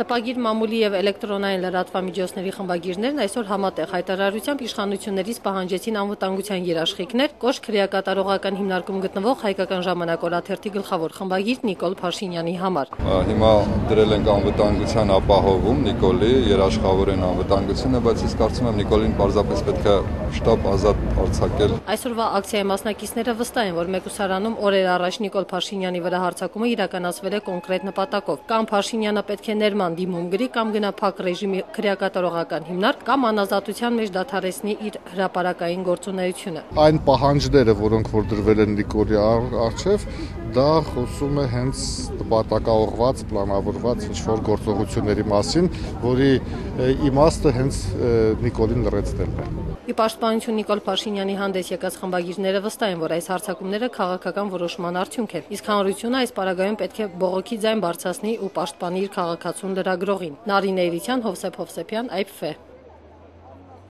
Տպագիր մամուլի և էլեկտրոնային լրատվամիջոցների խմբագիրներն այսօր համատեղ հայտարարությամբ իշխանություններից պահանջեցին անվտանգության երաշխիքներ, կոշտ քրեակատարողական հիմնարկում գտնվող Հայկական ժամանակ օրաթերթի գլխավոր խմբագիր Նիկոլ Փաշինյանի համար։ Հիմա դրել ենք անվտանգության ապահովում Նիկոլի, երաշխավոր են անվտանգությունը, բայց ես կարծում եմ Նիկոլին պարզապես պետք է շտապ ազատ արձակել։ Այսօրվա ակցիայի մասնակիցները վստահ են, որ մեկուսարանում օրեր առաջ Նիկոլ Փաշինյանի վրա հարձակումը իրականացվել է կոնկրետ նպատակով։ Կամ Փաշինյանը պետք է ներման դիմում գրի, կամ գնա փակ ռեժիմի քրեակատարողական հիմնարկ, կամ անազատության մեջ դադարեցնի իր հրապարակային գործունեությունը։ Այն պահանջները, որոնք որ դրվել են Նիկոլի առջև, դա խոսում է հենց նպատակաուղղված, պլանավորված ինչ-որ գործողությունների մասին, որի իմաստը հենց Նիկոլին լրացնելն է։ Ի պաշտպանություն Նիկոլ Փաշինյանի հանդես եկած խմբագիրները վստահ են, որ այս հարձակումները քաղաքական որոշման արդյունք են, իսկ հանրությունը այս պարագայում պետք է բողոքի ձայն բարձրացնի ու պաշտպանի իր քաղաքացուն լրագրողին։ Նարինե Իրիցյան, Հովսեփ Հովսեփյան, IPFE։